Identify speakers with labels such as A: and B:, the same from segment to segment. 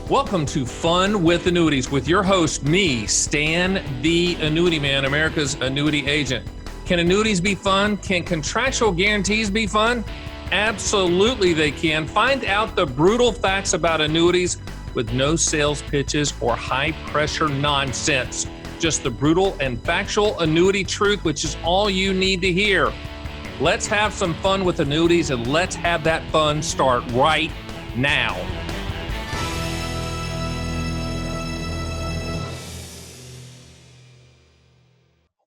A: Welcome to Fun with Annuities with your host, me, Stan the Annuity Man, America's annuity agent. Can annuities be fun? Can contractual guarantees be fun? Absolutely they can. Find out the brutal facts about annuities with no sales pitches or high-pressure nonsense. Just the brutal and factual annuity truth, which is all you need to hear. Let's have some fun with annuities, and let's have that fun start right now.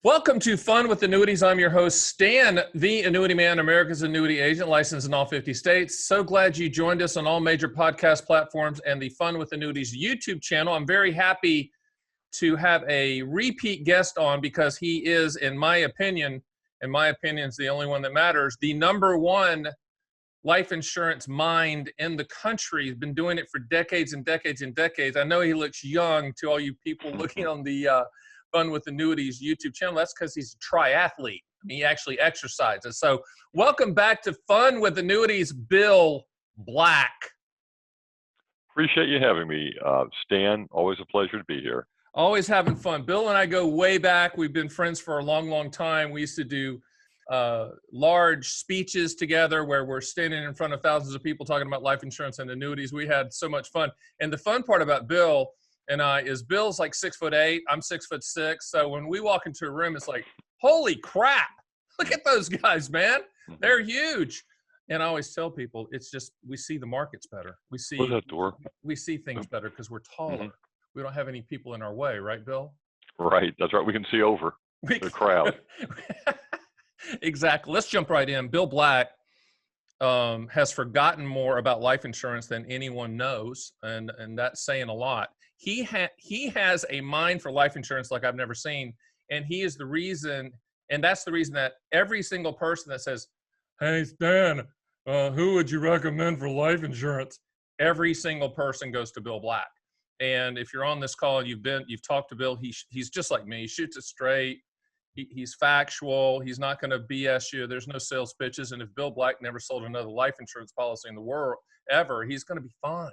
A: Welcome to Fun with Annuities. I'm your host, Stan, the Annuity Man, America's annuity agent, licensed in all 50 states. So glad you joined us on all major podcast platforms and the Fun with Annuities YouTube channel. I'm very happy to have a repeat guest on because he is, in my opinion, and my opinion is the only one that matters, the number one life insurance mind in the country. He's been doing it for decades and decades and decades. I know he looks young to all you people looking on the Fun with Annuities YouTube channel. That's because he's a triathlete. He actually exercises. So welcome back to Fun with Annuities, Bill Black.
B: Appreciate you having me, Stan. Always a pleasure to be here.
A: Always having fun. Bill and I go way back. We've been friends for a long, long time. We used to do large speeches together where we're standing in front of thousands of people talking about life insurance and annuities. We had so much fun. And the fun part about Bill and I is Bill's like 6'8", I'm 6'6". So when we walk into a room, it's like, holy crap, look at those guys, man. They're huge. And I always tell people, it's just, we see the markets better. We see things better because we're taller. Mm-hmm. We don't have any people in our way, right, Bill?
B: Right. That's right. We can see over the crowd.
A: Exactly. Let's jump right in. Bill Black has forgotten more about life insurance than anyone knows. And that's saying a lot. He has a mind for life insurance like I've never seen. And he is the reason, and that's the reason that every single person that says, hey, Stan, who would you recommend for life insurance? Every single person goes to Bill Black. And if you're on this call and you've talked to Bill, he's just like me. He shoots it straight. He's factual. He's not going to BS you. There's no sales pitches. And if Bill Black never sold another life insurance policy in the world ever, he's going to be fine.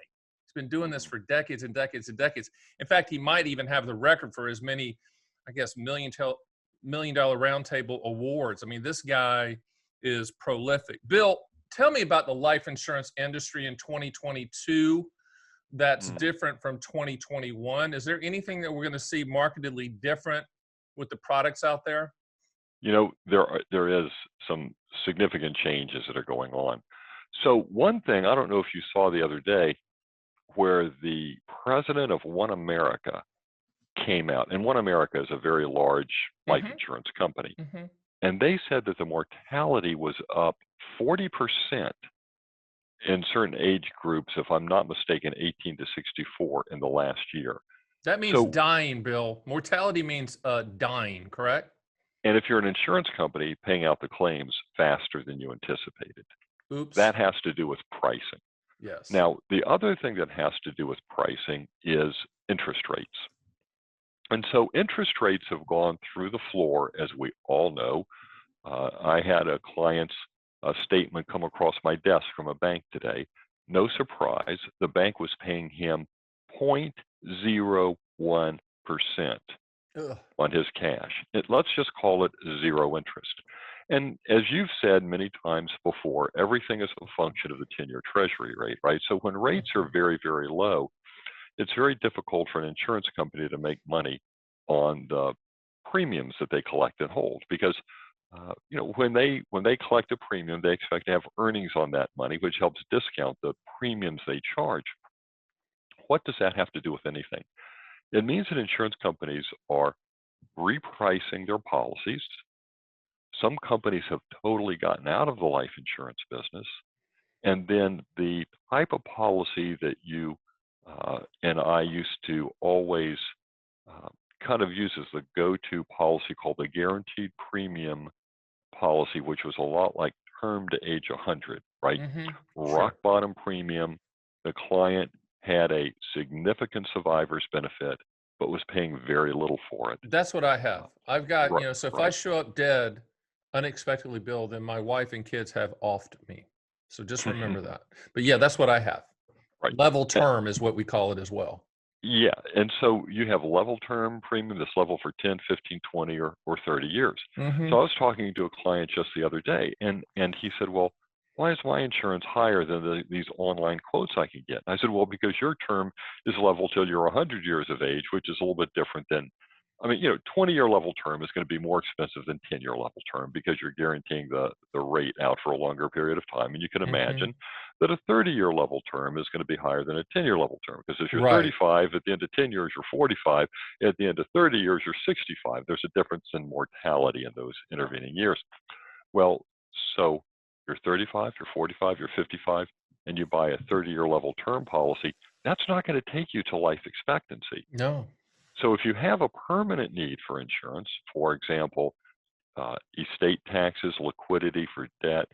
A: Been doing this for decades and decades and decades. In fact, he might even have the record for as many, I guess, $1 million roundtable awards. I mean, this guy is prolific. Bill, tell me about the life insurance industry in 2022 that's different from 2021. Is there anything that we're going to see markedly different with the products out there?
B: You know, there is some significant changes that are going on. So one thing, I don't know if you saw the other day, where the president of One America came out, and One America is a very large life insurance company, and they said that the mortality was up 40% in certain age groups, if I'm not mistaken, 18 to 64 in the last year.
A: That means dying, Bill. Mortality means dying, correct?
B: And if you're an insurance company paying out the claims faster than you anticipated, that has to do with pricing.
A: Yes.
B: Now, the other thing that has to do with pricing is interest rates. And so interest rates have gone through the floor, as we all know. I had a client's statement come across my desk from a bank today. No surprise, the bank was paying him 0.01% on his cash. Let's just call it zero interest. And as you've said many times before, everything is a function of the 10-year Treasury rate, right? So when rates are very, very low, it's very difficult for an insurance company to make money on the premiums that they collect and hold, because when they collect a premium, they expect to have earnings on that money, which helps discount the premiums they charge. What does that have to do with anything? It means that insurance companies are repricing their policies. Some companies have totally gotten out of the life insurance business. And then the type of policy that you and I used to always kind of use as the go-to policy called the guaranteed premium policy, which was a lot like term to age 100, right? Rock bottom premium. The client had a significant survivor's benefit, but was paying very little for it.
A: That's what I have. I've got, so if I show up dead unexpectedly, Bill, then my wife and kids have offed me. So just remember that. But yeah, that's what I have.
B: right?
A: Level
B: And,
A: term is what we call it as well.
B: yeah, and so you have level term premium that's level for 10, 15, 20, or 30 years.
A: Mm-hmm.
B: So I was talking to a client just the other day, and he said, well, why is my insurance higher than these online quotes I can get? And I said, well, because your term is level till you're 100 years of age, which is a little bit different than, I mean, 20-year level term is going to be more expensive than 10-year level term because you're guaranteeing the rate out for a longer period of time. And you can
A: Mm-hmm.
B: imagine that a 30-year level term is going to be higher than a 10-year level term, because if you're
A: Right.
B: 35, at the end of 10 years, you're 45. At the end of 30 years, you're 65. There's a difference in mortality in those intervening years. Well, so you're 35, you're 45, you're 55, and you buy a 30-year level term policy, that's not going to take you to life expectancy.
A: No.
B: So if you have a permanent need for insurance, for example, estate taxes, liquidity for debt,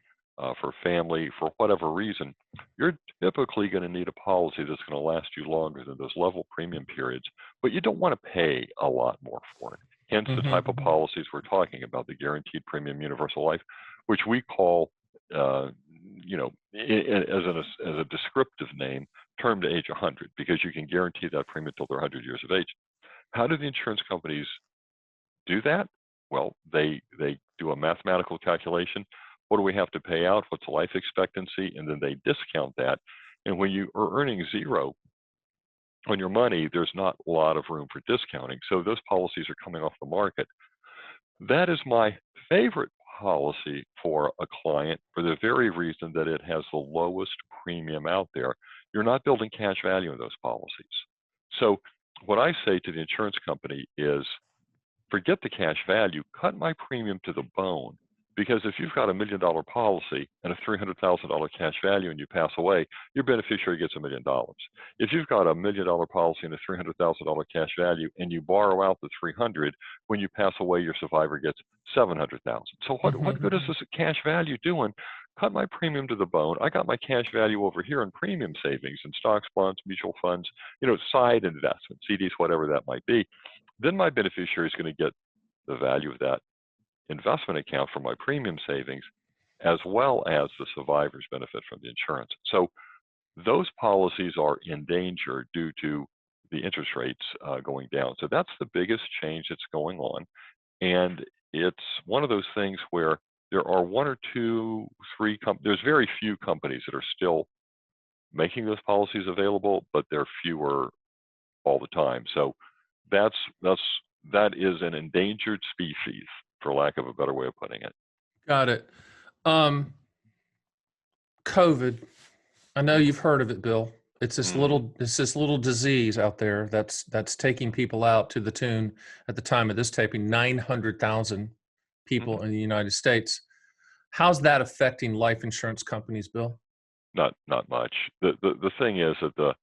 B: for family, for whatever reason, you're typically going to need a policy that's going to last you longer than those level premium periods, but you don't want to pay a lot more for it. Hence the type of
A: Mm-hmm.
B: policies we're talking about, the guaranteed premium universal life, which we call, as a descriptive name, term to age 100, because you can guarantee that premium till they're 100 years of age. How do the insurance companies do that? Well, they do a mathematical calculation. What do we have to pay out? What's the life expectancy? And then they discount that. And when you are earning zero on your money, there's not a lot of room for discounting. So those policies are coming off the market. That is my favorite policy for a client for the very reason that it has the lowest premium out there. You're not building cash value in those policies. So what I say to the insurance company is, forget the cash value, cut my premium to the bone. Because if you've got $1 million policy and a $300,000 cash value and you pass away, your beneficiary gets $1 million. If you've got $1 million policy and a $300,000 cash value and you borrow out the 300, when you pass away, your survivor gets 700,000. So what good is this cash value doing? Cut my premium to the bone. I got my cash value over here in premium savings and stocks, bonds, mutual funds, side investments, CDs, whatever that might be. Then my beneficiary is going to get the value of that investment account for my premium savings, as well as the survivors benefit from the insurance. So those policies are in danger due to the interest rates going down. So that's the biggest change that's going on. And it's one of those things where there are one or two, three there's very few companies that are still making those policies available, but they're fewer all the time. So that is an endangered species, for lack of a better way of putting it.
A: Got it. COVID. I know you've heard of it, Bill. It's this little disease out there that's taking people out to the tune, at the time of this taping, 900,000 people in the United States. How's that affecting life insurance companies, Bill?
B: Not much. The thing is that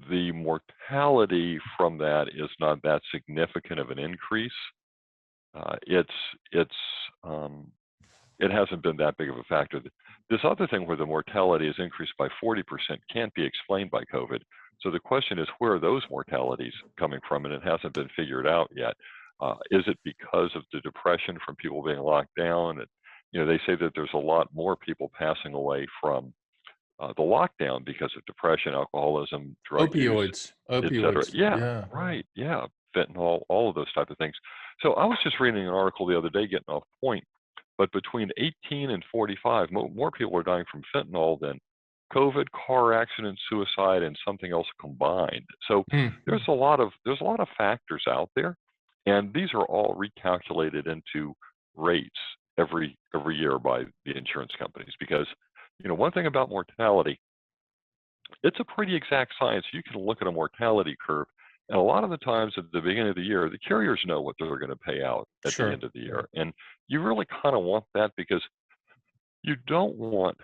B: the mortality from that is not that significant of an increase. It hasn't been that big of a factor. This other thing where the mortality is increased by 40% can't be explained by COVID. So the question is, where are those mortalities coming from? And it hasn't been figured out yet. Is it because of the depression from people being locked down? And, they say that there's a lot more people passing away from the lockdown because of depression, alcoholism, drug use, et cetera. Yeah, right. Yeah, fentanyl, all of those type of things. So I was just reading an article the other day getting off point, but between 18 and 45, more people are dying from fentanyl than COVID, car accident, suicide, and something else combined. So there's a lot of factors out there, and these are all recalculated into rates every year by the insurance companies, because one thing about mortality, it's a pretty exact science. You can look at a mortality curve, and a lot of the times at the beginning of the year, the carriers know what they're going to pay out at the end of the year. And you really kind of want that, because you don't want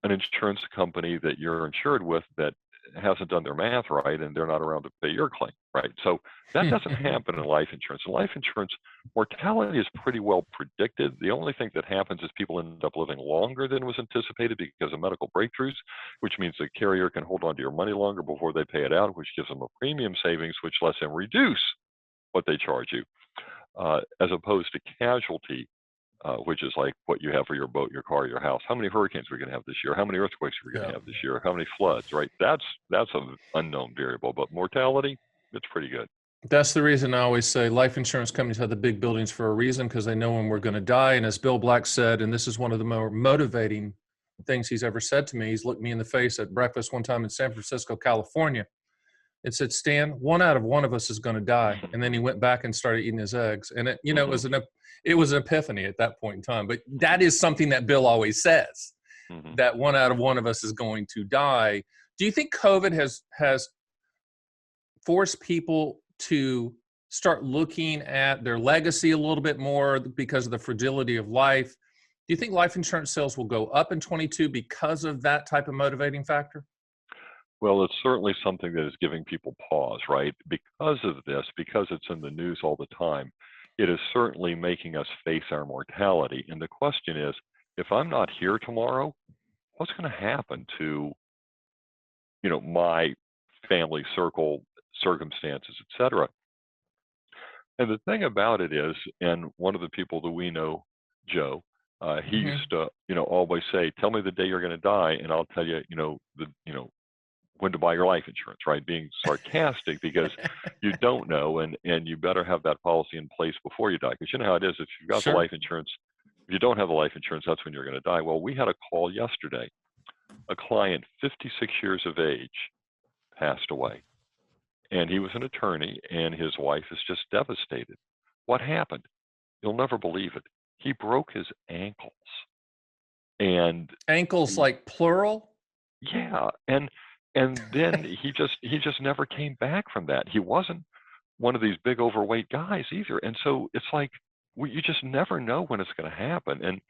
B: an insurance company that you're insured with that hasn't done their math right and they're not around to pay your claim, right? So that doesn't happen in life insurance. In life insurance, mortality is pretty well predicted. The only thing that happens is people end up living longer than was anticipated because of medical breakthroughs, which means the carrier can hold on to your money longer before they pay it out, which gives them a premium savings, which lets them reduce what they charge you, as opposed to casualty. which is like what you have for your boat, your car, your house. How many hurricanes are we going to have this year? How many earthquakes are we going to
A: Yeah.
B: have this year? How many floods, right? That's an unknown variable, but mortality, it's pretty good.
A: That's the reason I always say life insurance companies have the big buildings for a reason, because they know when we're going to die. And as Bill Black said, and this is one of the more motivating things he's ever said to me, he's looked me in the face at breakfast one time in San Francisco, California, and said, "Stan, one out of one of us is going to die." And then he went back and started eating his eggs. And it was an epiphany at that point in time. But that is something that Bill always says, that one out of one of us is going to die. Do you think COVID has forced people to start looking at their legacy a little bit more because of the fragility of life? Do you think life insurance sales will go up in 22 because of that type of motivating factor?
B: Well, it's certainly something that is giving people pause, right? Because of this, because it's in the news all the time, it is certainly making us face our mortality. And the question is, if I'm not here tomorrow, what's going to happen to, my family circle, circumstances, et cetera? And the thing about it is, and one of the people that we know, Joe, he used to, always say, "Tell me the day you're going to die, and I'll tell you, when to buy your life insurance," right? Being sarcastic because you don't know, and you better have that policy in place before you die. Because you know how it is. If you've got the
A: Sure.
B: life insurance, if you don't have the life insurance, that's when you're going to die. Well, we had a call yesterday. A client, 56 years of age, passed away. And he was an attorney, and his wife is just devastated. What happened? You'll never believe it. He broke his ankles. And
A: Ankles like plural?
B: yeah, and then he just never came back from that. He wasn't one of these big overweight guys either. And so it's like you just never know when it's going to happen. And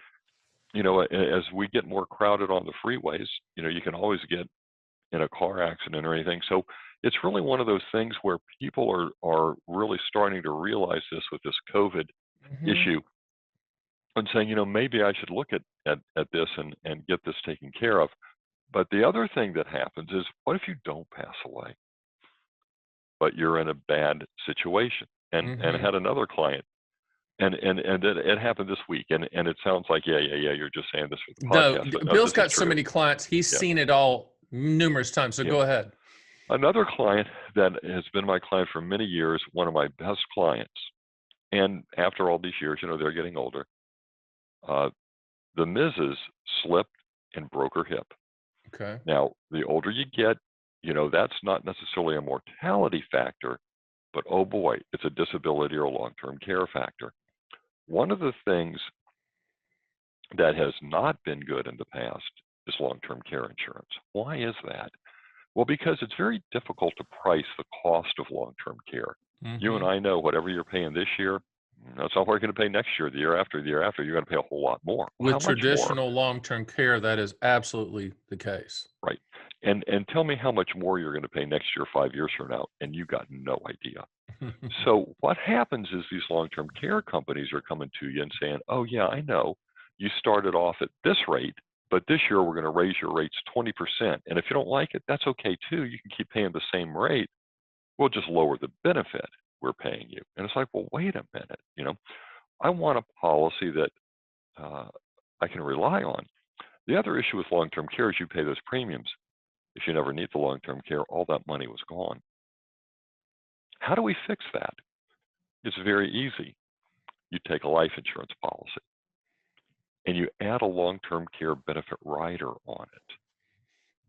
B: as we get more crowded on the freeways, you can always get in a car accident or anything. So it's really one of those things where people are really starting to realize this with this COVID issue and saying, maybe I should look at this and get this taken care of. But the other thing that happens is, what if you don't pass away, but you're in a bad situation? And I had another client, and it happened this week, and it sounds like, yeah, you're just saying this for the
A: No,
B: podcast, but no,
A: Bill's
B: this is
A: got so
B: true.
A: many clients. He's
B: Yeah.
A: seen it all numerous times. So
B: Yeah.
A: go ahead.
B: Another client that has been my client for many years, one of my best clients, and after all these years, they're getting older. The Mrs. slipped and broke her hip.
A: Okay.
B: Now, the older you get, that's not necessarily a mortality factor, but oh boy, it's a disability or long-term care factor. One of the things that has not been good in the past is long-term care insurance. Why is that? Well, because it's very difficult to price the cost of long-term care. You and I know whatever you're paying this year, that's not what you're going to pay next year, the year after, you're going to pay a whole lot more.
A: With
B: How much more?
A: traditional long-term care, that is absolutely the case.
B: Right. And tell me how much more you're going to pay next year, 5 years from now, and you got no idea. So what happens is these long-term care companies are coming to you and saying, "Oh yeah, I know, you started off at this rate, but this year we're going to raise your rates 20%. And if you don't like it, that's okay too. You can keep paying the same rate. We'll just lower the benefit we're paying you." And it's like, well, wait a minute. I want a policy that I can rely on. The other issue with long-term care is you pay those premiums. If you never need the long-term care, all that money was gone. How do we fix that? It's very easy. You take a life insurance policy and you add a long-term care benefit rider on it.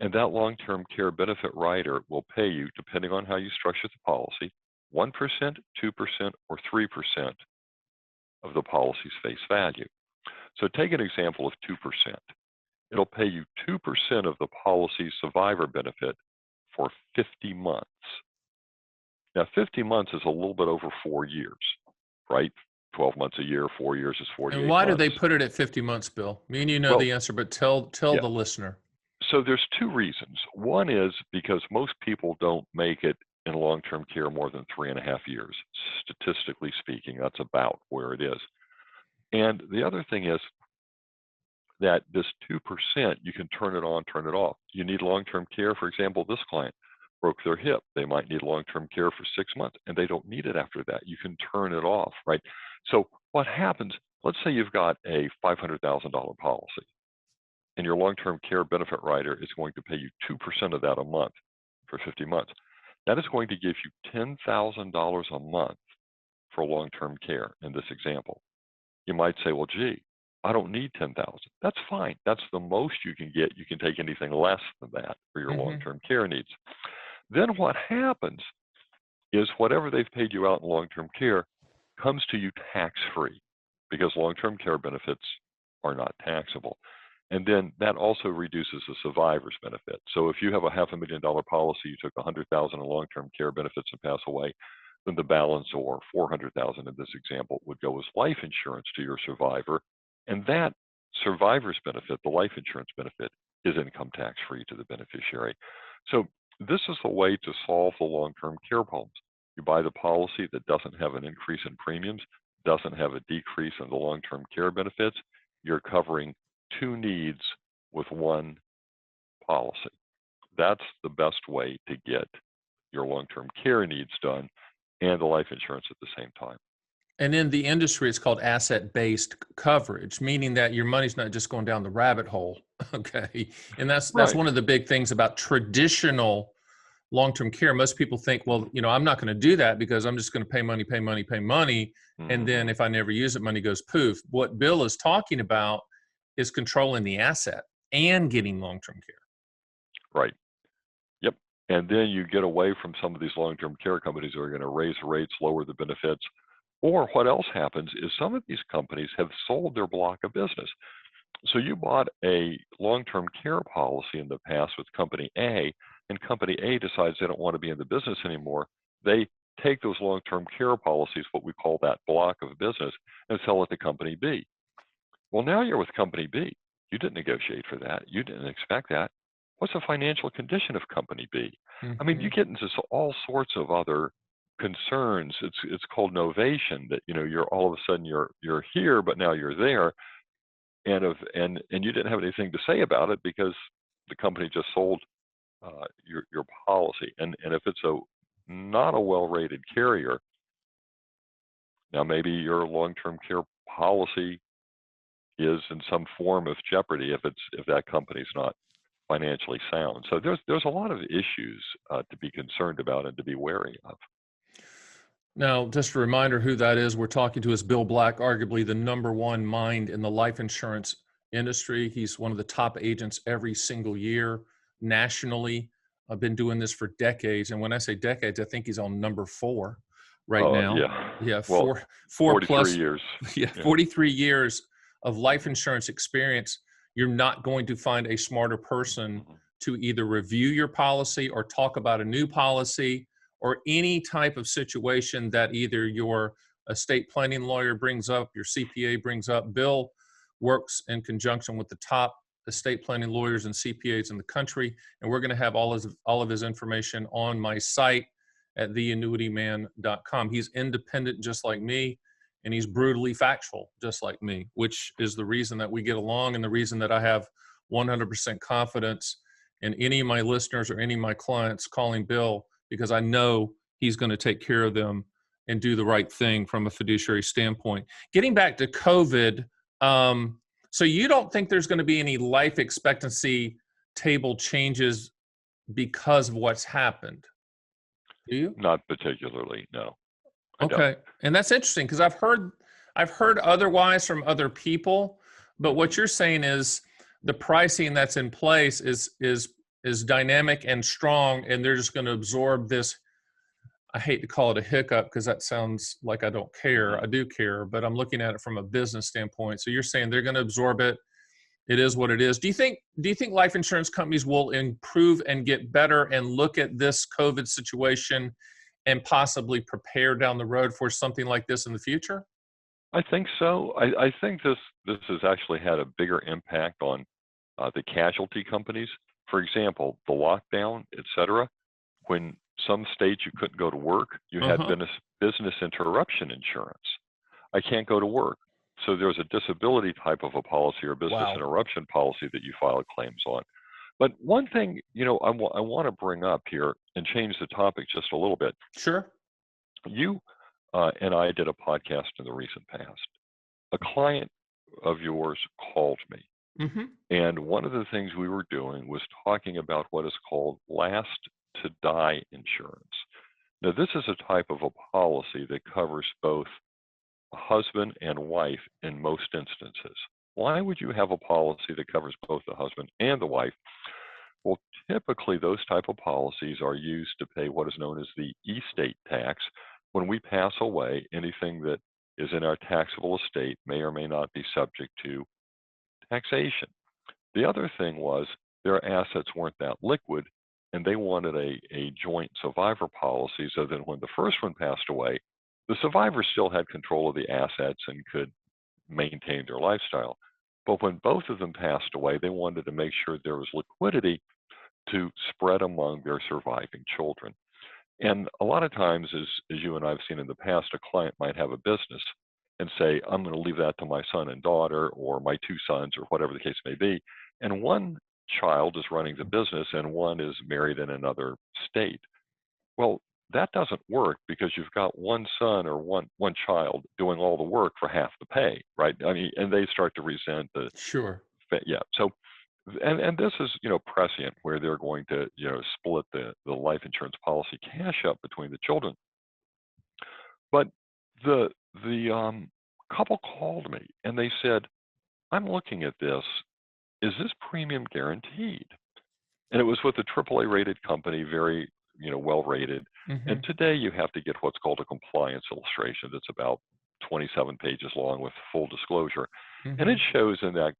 B: And that long-term care benefit rider will pay you, depending on how you structure the policy, 1%, 2%, or 3% of the policy's face value. So take an example of 2%. It'll pay you 2% of the policy's survivor benefit for 50 months. Now, 50 months is a little bit over 4 years, right? 12 months a year, 4 years is 48
A: And why
B: months.
A: do they put it at 50 months, Bill? Me and you know the answer, but tell the listener.
B: So there's two reasons. One is because most people don't make it in long-term care more than 3.5 years. Statistically speaking, that's about where it is. And the other thing is that this 2%, you can turn it on, turn it off. You need long-term care. For example, this client broke their hip. They might need long-term care for 6 months, and they don't need it after that. You can turn it off, right? So what happens, let's say you've got a $500,000 policy, and your long-term care benefit rider is going to pay you 2% of that a month for 50 months. That is going to give you $10,000 a month for long-term care in this example. You might say, well, gee, I don't need 10,000. That's fine. That's the most you can get. You can take anything less than that for your long-term care needs. Then what happens is whatever they've paid you out in long-term care comes to you tax-free, because long-term care benefits are not taxable. And then that also reduces the survivor's benefit. So if you have a $500,000 policy, you took $100,000 in long-term care benefits and pass away, then the balance, or $400,000 in this example, would go as life insurance to your survivor. And that survivor's benefit, the life insurance benefit, is income tax-free to the beneficiary. So this is the way to solve the long-term care problems. You buy the policy that doesn't have an increase in premiums, doesn't have a decrease in the long-term care benefits. You're covering two needs with one policy. That's the best way to get your long-term care needs done and the life insurance at the same time.
A: And in the industry, it's called asset-based coverage, meaning that your money's not just going down the rabbit hole. Okay. And that's one of the big things about traditional long-term care. Most people think, well, I'm not going to do that because I'm just going to pay money. And then if I never use it, money goes poof. What Bill is talking about is controlling the asset and getting long-term care.
B: Right. Yep. And then you get away from some of these long-term care companies who are going to raise rates, lower the benefits. Or what else happens is some of these companies have sold their block of business. So you bought a long-term care policy in the past with Company A, and Company A decides they don't want to be in the business anymore. They take those long-term care policies, what we call that block of business, and sell it to Company B. Well, now you're with Company B. You didn't negotiate for that. You didn't expect that. What's the financial condition of Company B? I mean, you get into all sorts of other concerns. It's called novation, that you're all of a sudden you're here, but now you're there, and you didn't have anything to say about it because the company just sold your policy. And if it's not a well-rated carrier, now maybe your long-term care policy is in some form of jeopardy if that company's not financially sound. So there's a lot of issues to be concerned about and to be wary of.
A: Now, just a reminder who that is we're talking to is Bill Black, arguably the number one mind in the life insurance industry. He's one of the top agents every single year nationally. I've been doing this for decades. And when I say decades, I think he's on number 4 now.
B: Yeah.
A: Four
B: 43
A: plus
B: years.
A: Yeah, 43 years of life insurance experience. You're not going to find a smarter person to either review your policy or talk about a new policy or any type of situation that either your estate planning lawyer brings up, your CPA brings up. Bill works in conjunction with the top estate planning lawyers and CPAs in the country, and we're going to have all of his information on my site at theannuityman.com. He's independent just like me, and he's brutally factual just like me, which is the reason that we get along and the reason that I have 100% confidence in any of my listeners or any of my clients calling Bill, because I know he's going to take care of them and do the right thing from a fiduciary standpoint. Getting back to COVID, so you don't think there's going to be any life expectancy table changes because of what's happened, do you?
B: Not particularly, no.
A: Okay, and that's interesting because I've heard otherwise from other people, but what you're saying is the pricing that's in place is dynamic and strong, and they're just going to absorb this. I hate to call it a hiccup because that sounds like I don't care. I do care, but I'm looking at it from a business standpoint. So you're saying they're going to absorb it. It is what it is. Do you think life insurance companies will improve and get better and look at this COVID situation and possibly prepare down the road for something like this in the future?
B: I think so. I think this has actually had a bigger impact on the casualty companies. For example, the lockdown, et cetera, when some states you couldn't go to work, you had business interruption insurance. I can't go to work. So there's a disability type of a policy or business interruption policy that you file claims on. But one thing, I want to bring up here and change the topic just a little bit.
A: Sure.
B: You and I did a podcast in the recent past, a client of yours called me,
A: Mm-hmm.
B: and one of the things we were doing was talking about what is called last to die insurance. Now, this is a type of a policy that covers both husband and wife in most instances. Why would you have a policy that covers both the husband and the wife? Well, typically those type of policies are used to pay what is known as the estate tax. When we pass away, anything that is in our taxable estate may or may not be subject to taxation. The other thing was their assets weren't that liquid, and they wanted a joint survivor policy so that when the first one passed away, the survivor still had control of the assets and could maintain their lifestyle. But when both of them passed away, they wanted to make sure there was liquidity to spread among their surviving children. And a lot of times, as you and I've seen in the past, a client might have a business and say, I'm going to leave that to my son and daughter or my two sons or whatever the case may be. And one child is running the business and one is married in another state. Well, that doesn't work because you've got one son or one child doing all the work for half the pay, right? I mean, and they start to resent the,
A: Sure.
B: yeah. So and this is, prescient where they're going to, split the life insurance policy cash up between the children. But the couple called me and they said, I'm looking at this. Is this premium guaranteed? And it was with a AAA rated company, very, well rated.
A: Mm-hmm.
B: And today you have to get what's called a compliance illustration that's about 27 pages long with full disclosure. And
A: Mm-hmm.
B: it shows in that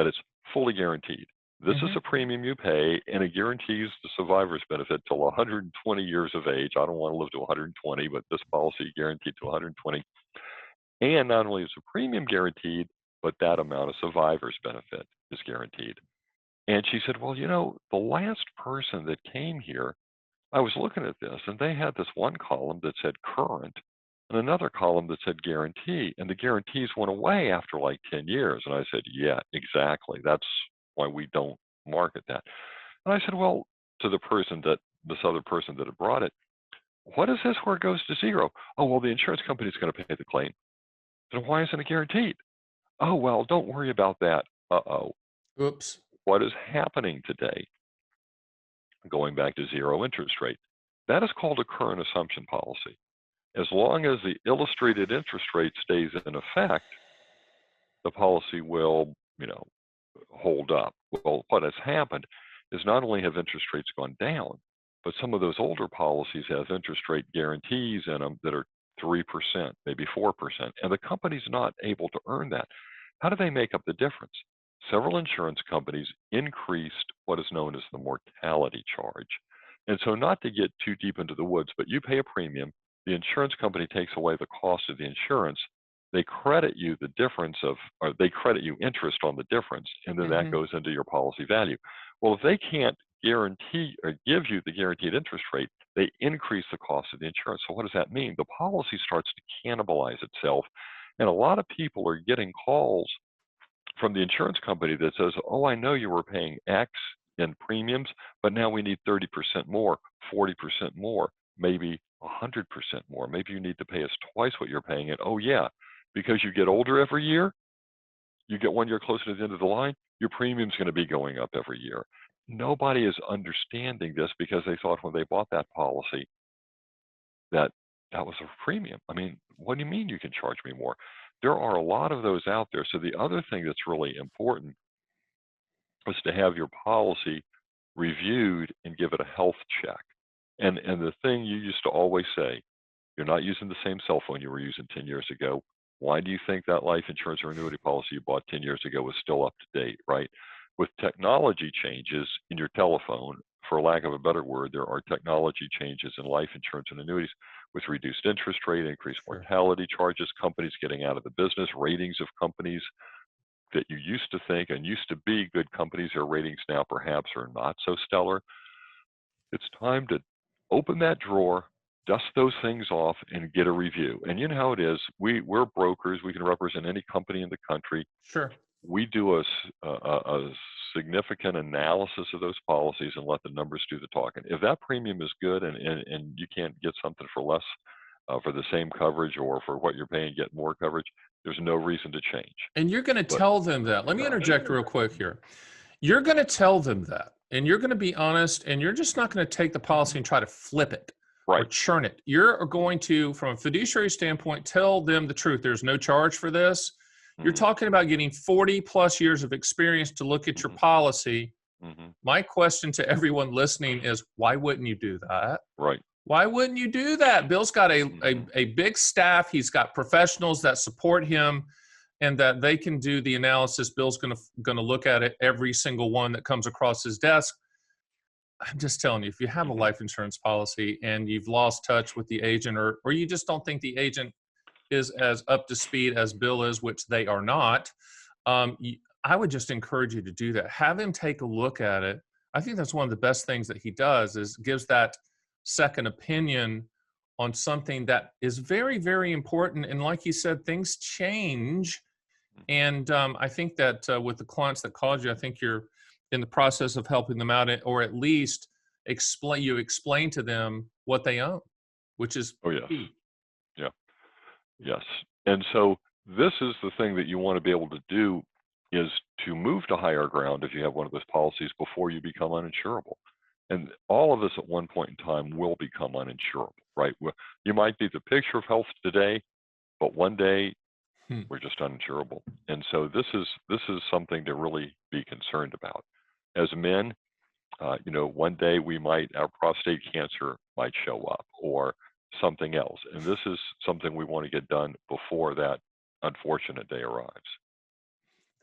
B: it's fully guaranteed. This is
A: Mm-hmm.
B: a premium you pay, and it guarantees the survivor's benefit till 120 years of age. I don't want to live to 120, but this policy guaranteed to 120. And not only is the premium guaranteed, but that amount of survivor's benefit is guaranteed. And she said, well, the last person that came here, I was looking at this, and they had this one column that said current and another column that said guarantee, and the guarantees went away after like 10 years. And I said, yeah, exactly. That's why we don't market that. And I said, well, to this other person that had brought it, what is this where it goes to zero? Oh, well, the insurance company is going to pay the claim. Then why isn't it guaranteed? Oh, well, don't worry about that. Uh-oh.
A: Oops.
B: What is happening today, going back to zero interest rate? That is called a current assumption policy. As long as the illustrated interest rate stays in effect, the policy will, hold up. Well, what has happened is not only have interest rates gone down, but some of those older policies have interest rate guarantees in them that are 3%, maybe 4%, and the company's not able to earn that. How do they make up the difference? Several insurance companies increased what is known as the mortality charge. And so, not to get too deep into the woods, but you pay a premium, the insurance company takes away the cost of the insurance, they credit you the difference or they credit you interest on the difference, and then that
A: Mm-hmm.
B: goes into your policy value. Well, if they can't guarantee or give you the guaranteed interest rate, they increase the cost of the insurance. So what does that mean? The policy starts to cannibalize itself. And a lot of people are getting calls from the insurance company that says, oh, I know you were paying X in premiums, but now we need 30% more, 40% more, maybe 100% more. Maybe you need to pay us twice what you're paying. And oh, yeah, because you get older every year, you get 1 year closer to the end of the line, your premium's going to be going up every year. Nobody is understanding this because they thought when they bought that policy that that was a premium. I mean, what do you mean you can charge me more? There are a lot of those out there. So the other thing that's really important is to have your policy reviewed and give it a health check. And the thing you used to always say, you're not using the same cell phone you were using 10 years ago. Why do you think that life insurance or annuity policy you bought 10 years ago is still up to date, right? With technology changes in your telephone, for lack of a better word, there are technology changes in life insurance and annuities with reduced interest rate, increased
A: Sure.
B: mortality charges, companies getting out of the business, ratings of companies that you used to think and used to be good companies, their ratings now perhaps are not so stellar. It's time to open that drawer, dust those things off, and get a review. And you know how it is. We're brokers. We can represent any company in the country.
A: Sure.
B: We do a significant analysis of those policies and let the numbers do the talking. If that premium is good and you can't get something for less, for the same coverage or for what you're paying, get more coverage, there's no reason to change.
A: And you're going to
B: But
A: tell them that. Let me interject real quick here. You're going to tell them that, and you're going to be honest, and you're just not going to take the policy and try to flip it or
B: right,
A: churn it. You're going to, from a fiduciary standpoint, tell them the truth. There's no charge for this. You're
B: hmm
A: talking about getting 40 plus years of experience to look at your
B: hmm
A: policy.
B: hmm
A: My question to everyone listening is, why wouldn't you do that?
B: right,
A: Why wouldn't you do that? Bill's got
B: hmm
A: a big staff. He's got professionals that support him and that they can do the analysis. Bill's gonna look at it, every single one that comes across his desk. I'm just telling you, if you have a
B: hmm
A: life insurance policy and you've lost touch with the agent, or you just don't think the agent is as up to speed as Bill is, which they are not, I would just encourage you to do that. Have him take a look at it. I think that's one of the best things that he does, is gives that second opinion on something that is very, very important. And like you said, things change. And I think that with the clients that called you, I think you're in the process of helping them out, or at least explain to them what they own, which is
B: oh yes,
A: key.
B: yeah, yes. And so this is the thing that you want to be able to do, is to move to higher ground if you have one of those policies before you become uninsurable. And all of us at one point in time will become uninsurable, right? You might be the picture of health today, but one day
A: Hmm.
B: we're just uninsurable. And so this is something to really be concerned about. As men, one day our prostate cancer might show up, or something else, and this is something we want to get done before that unfortunate day arrives.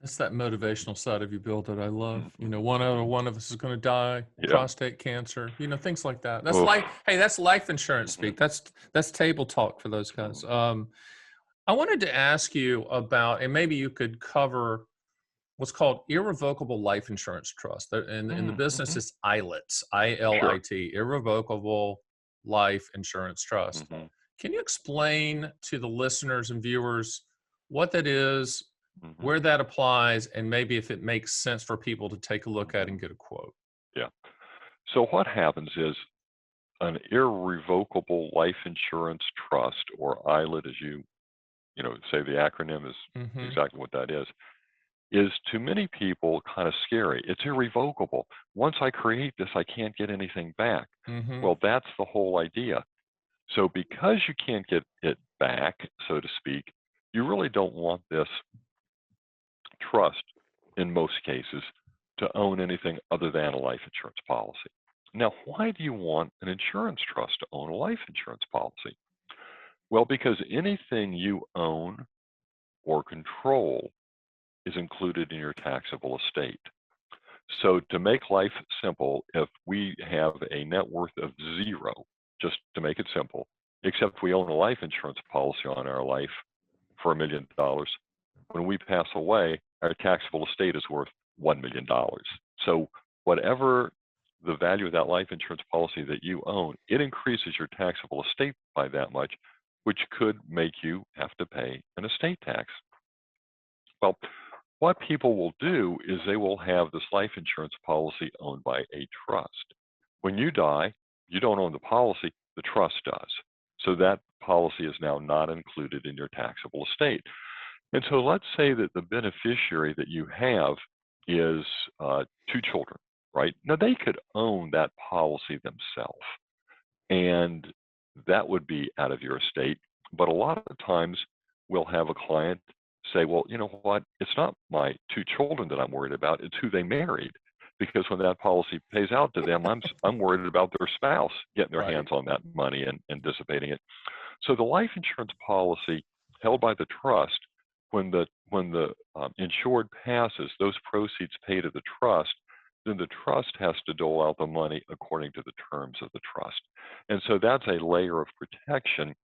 A: That's that motivational side of you, Bill, that I love.
B: Mhm.
A: One out of one of us is going to die,
B: Yeah.
A: prostate cancer, things like that. That's
B: Oof.
A: life. Hey, that's life insurance
B: Mhm.
A: speak. That's table talk for those guys.
B: Mhm.
A: I wanted to ask you about, and maybe you could cover what's called irrevocable life insurance trust. In the business,
B: Mhm.
A: it's ILITs,
B: Sure.
A: ILIT, irrevocable life insurance trust.
B: Mhm.
A: Can you explain to the listeners and viewers what that is,
B: Mhm.
A: where that applies, and maybe if it makes sense for people to take a look at
B: Mhm.
A: and get a quote?
B: Yeah. So what happens is, an irrevocable life insurance trust, or ILIT, as you say the acronym is
A: Mm-hmm.
B: exactly what that is to many people kind of scary. It's irrevocable. Once I create this, I can't get anything back.
A: Mm-hmm.
B: Well, that's the whole idea. So because you can't get it back, so to speak, you really don't want this trust, in most cases, to own anything other than a life insurance policy. Now, why do you want an insurance trust to own a life insurance policy? Well, because anything you own or control is included in your taxable estate. So to make life simple, if we have a net worth of zero, just to make it simple, except we own a life insurance policy on our life for $1 million, when we pass away, our taxable estate is worth $1 million. So whatever the value of that life insurance policy that you own, it increases your taxable estate by that much, which could make you have to pay an estate tax. Well, what people will do is they will have this life insurance policy owned by a trust. When you die, you don't own the policy, the trust does. So that policy is now not included in your taxable estate. And so let's say that the beneficiary that you have is two children, right? Now they could own that policy themselves, and that would be out of your estate. But a lot of times we'll have a client say, well, you know what? It's not my two children that I'm worried about. It's who they married. Because when that policy pays out to them, I'm worried about their spouse getting their
A: Right.
B: hands on that money and dissipating it. So the life insurance policy held by the trust, when the insured passes, those proceeds pay to the trust, then the trust has to dole out the money according to the terms of the trust. And so that's a layer of protection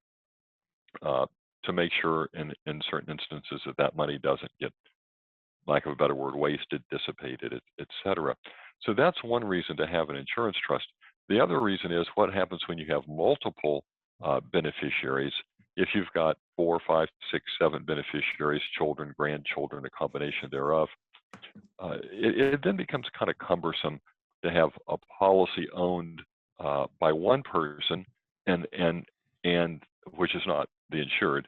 B: uh, to make sure in certain instances that money doesn't get, lack of a better word, wasted, dissipated, et cetera. So that's one reason to have an insurance trust. The other reason is what happens when you have multiple beneficiaries. If you've got 4, 5, 6, 7 beneficiaries, children, grandchildren, a combination thereof, it then becomes kind of cumbersome to have a policy owned by one person and which is not the insured,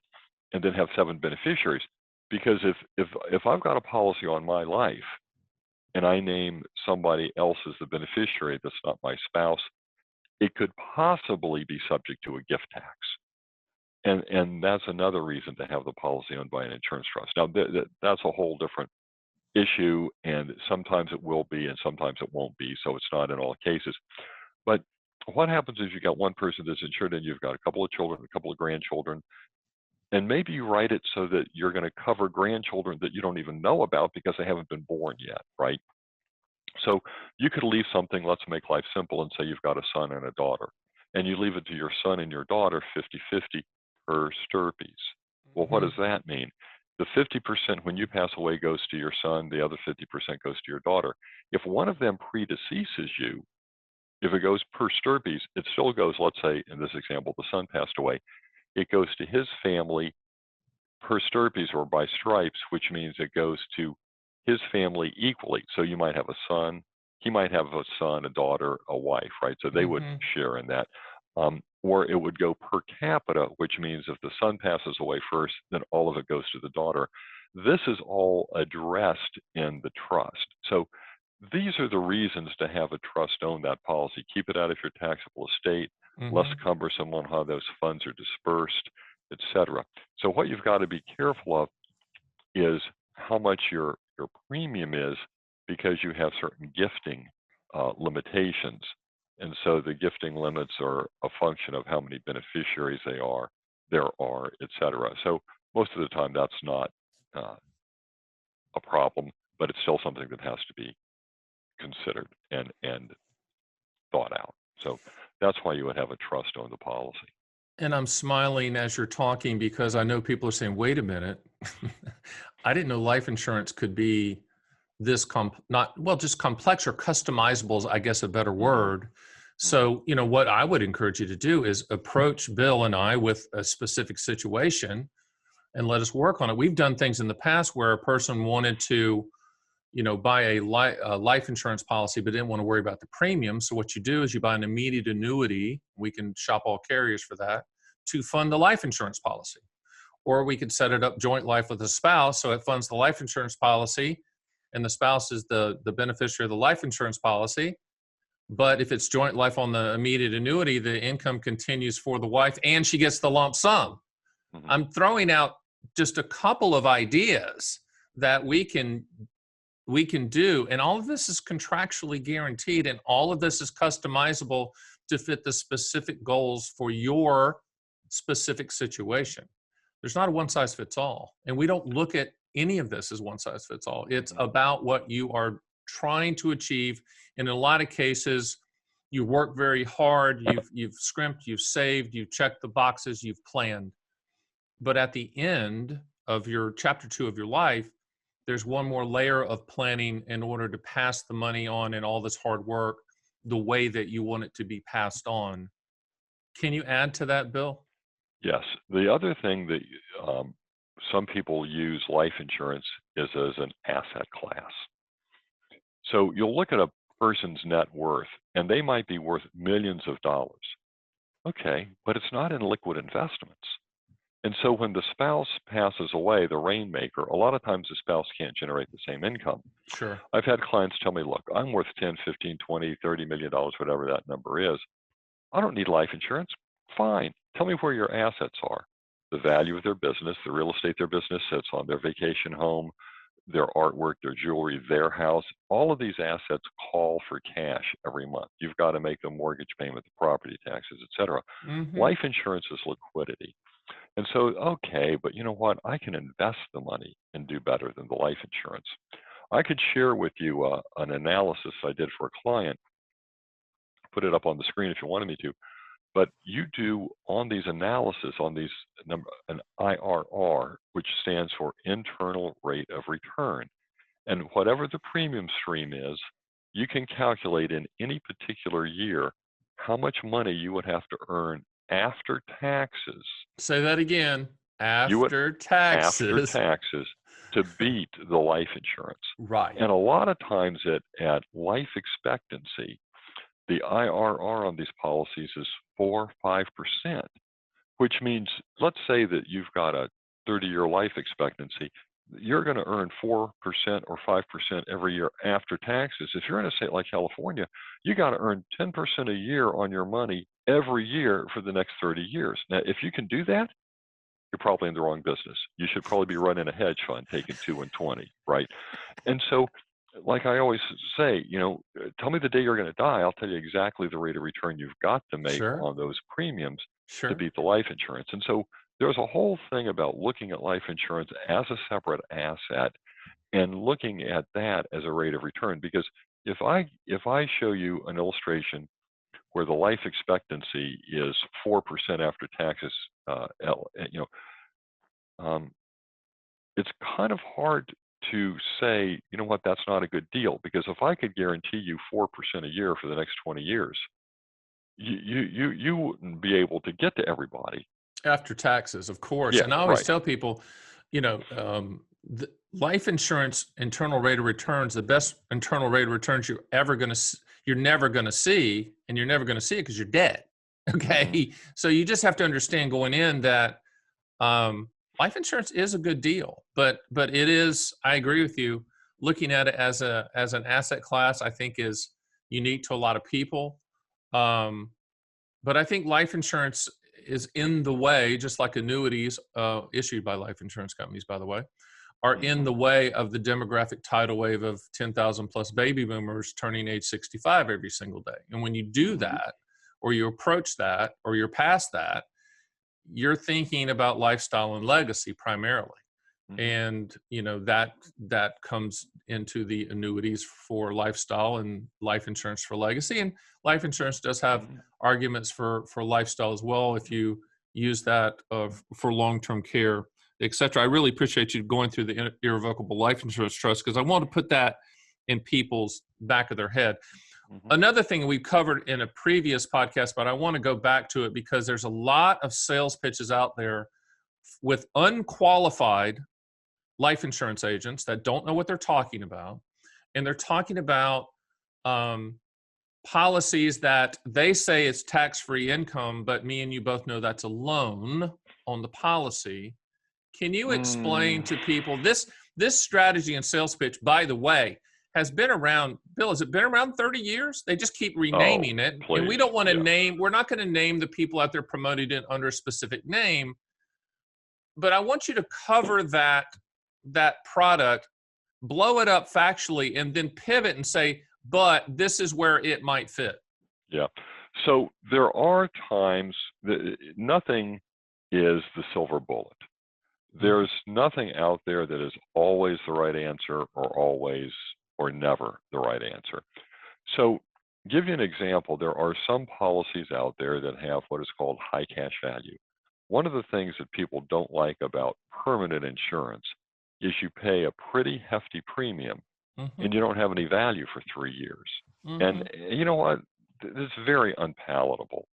B: and then have 7 beneficiaries. Because if I've got a policy on my life and I name somebody else as the beneficiary that's not my spouse, it could possibly be subject to a gift tax. And that's another reason to have the policy owned by an insurance trust. Now, that's a whole different issue, and sometimes it will be and sometimes it won't be, so it's not in all cases. But what happens is you got one person that's insured and you've got a couple of children, a couple of grandchildren, and maybe you write it so that you're going to cover grandchildren that you don't even know about because they haven't been born yet, right? So you could leave something, let's make life simple and say you've got a son and a daughter, and you leave it to your son and your daughter 50-50 per stirpies. Well, what does that mean? The 50% when you pass away goes to your son, the other 50% goes to your daughter. If one of them predeceases you, if it goes per stirpies, it still goes, let's say in this example, the son passed away, it goes to his family per stirpies or by stripes, which means it goes to his family equally. So you might have a son, he might have a son, a daughter, a wife, right? So they would share in that. Or it would go per capita, which means if the son passes away first, then all of it goes to the daughter. This is all addressed in the trust. So these are the reasons to have a trust own that policy. Keep it out of your taxable estate, less cumbersome on how those funds are dispersed, etc. So what you've got to be careful of is how much your premium is, because you have certain gifting limitations. And so the gifting limits are a function of how many beneficiaries there are, etc. So most of the time that's not a problem, but it's still something that has to be considered and thought out. So that's why you would have a trust own the policy.
A: And I'm smiling as you're talking because I know people are saying, wait a minute, I didn't know life insurance could be this just complex or customizable is, I guess, a better word. So, what I would encourage you to do is approach Bill and I with a specific situation and let us work on it. We've done things in the past where a person wanted to, buy a life insurance policy, but didn't want to worry about the premium. So what you do is you buy an immediate annuity. We can shop all carriers for that to fund the life insurance policy. Or we could set it up joint life with a spouse. So it funds the life insurance policy and the spouse is the beneficiary of the life insurance policy. But if it's joint life on the immediate annuity, the income continues for the wife and she gets the lump sum. I'm throwing out just a couple of ideas that we can do. And all of this is contractually guaranteed. And all of this is customizable to fit the specific goals for your specific situation. There's not a one size fits all. And we don't look at any of this as one size fits all. It's about what you are trying to achieve. And in a lot of cases, you work very hard, you've scrimped, you've saved, you've checked the boxes, you've planned. But at the end of your chapter 2 of your life, there's one more layer of planning in order to pass the money on and all this hard work the way that you want it to be passed on. Can you add to that, Bill?
B: Yes. The other thing that some people use life insurance is as an asset class. So you'll look at a person's net worth, and they might be worth millions of dollars. Okay, but it's not in liquid investments. And so when the spouse passes away, the rainmaker, a lot of times the spouse can't generate the same income.
A: Sure.
B: I've had clients tell me, look, I'm worth 10, 15, 20, $30 million, whatever that number is. I don't need life insurance. Fine. Tell me where your assets are. The value of their business, the real estate their business sits on, their vacation home, their artwork, their jewelry, their house. All of these assets call for cash every month. You've got to make a mortgage payment, the property taxes, et cetera. Life insurance is liquidity. And so, okay, but you know what? I can invest the money and do better than the life insurance. I could share with you an analysis I did for a client. Put it up on the screen if you wanted me to. But you do on these analysis, on these an IRR, which stands for internal rate of return. And whatever the premium stream is, you can calculate in any particular year how much money you would have to earn after taxes.
A: Say that again. After taxes.
B: After taxes to beat the life insurance.
A: Right.
B: And a lot of times at life expectancy, the IRR on these policies is 4 or 5%, which means, let's say that you've got a 30-year life expectancy, you're going to earn 4% or 5% every year after taxes. If you're in a state like California, you got to earn 10% a year on your money every year for the next 30 years. Now, if you can do that, you're probably in the wrong business. You should probably be running a hedge fund, taking 2 and 20, right? And so, like I always say, tell me the day you're going to die. I'll tell you exactly the rate of return you've got to make
A: Sure.
B: on those premiums to
A: Sure.
B: beat the life insurance. And so there's a whole thing about looking at life insurance as a separate asset and looking at that as a rate of return. Because if I show you an illustration where the life expectancy is 4% after taxes, it's kind of hard to say, you know what, that's not a good deal. Because if I could guarantee you 4% a year for the next 20 years, you wouldn't be able to get to everybody.
A: After taxes, of course.
B: Yeah,
A: And I always
B: right.
A: tell people, the life insurance internal rate of returns, the best internal rate of returns you're never going to see, and you're never going to see it because you're dead. Okay.
B: Mm-hmm.
A: So you just have to understand going in that life insurance is a good deal, but it is, I agree with you, looking at it as an asset class, I think is unique to a lot of people. But I think life insurance is in the way, just like annuities issued by life insurance companies, by the way, are in
B: Mm-hmm.
A: the way of the demographic tidal wave of 10,000 plus baby boomers turning age 65 every single day. And when you do
B: Mm-hmm.
A: that, or you approach that, or you're past that, you're thinking about lifestyle and legacy primarily.
B: Mm-hmm.
A: And that comes into the annuities for lifestyle and life insurance for legacy. And life insurance does have
B: Mm-hmm.
A: arguments for lifestyle as well if you use that for long-term care, etc. I really appreciate you going through the irrevocable life insurance trust, because I want to put that in people's back of their head.
B: Mm-hmm.
A: Another thing we covered in a previous podcast, but I want to go back to it because there's a lot of sales pitches out there with unqualified life insurance agents that don't know what they're talking about. And they're talking about policies that they say it's tax-free income, but me and you both know that's a loan on the policy. Can you explain to people this strategy and sales pitch, by the way, has been around, Bill, has it been around 30 years? They just keep
B: Oh,
A: renaming it. And we
B: please.
A: don't want to
B: Yeah.
A: we're not going to name the people out there promoting it under a specific name. But I want you to cover that product, blow it up factually, and then pivot and say, but this is where it might fit.
B: Yeah. So there are times that nothing is the silver bullet. There's nothing out there that is always the right answer or always or never the right answer. So give you an example, there are some policies out there that have what is called high cash value. One of the things that people don't like about permanent insurance is you pay a pretty hefty premium and you don't have any value for 3 years. And you know what? It's very unpalatable.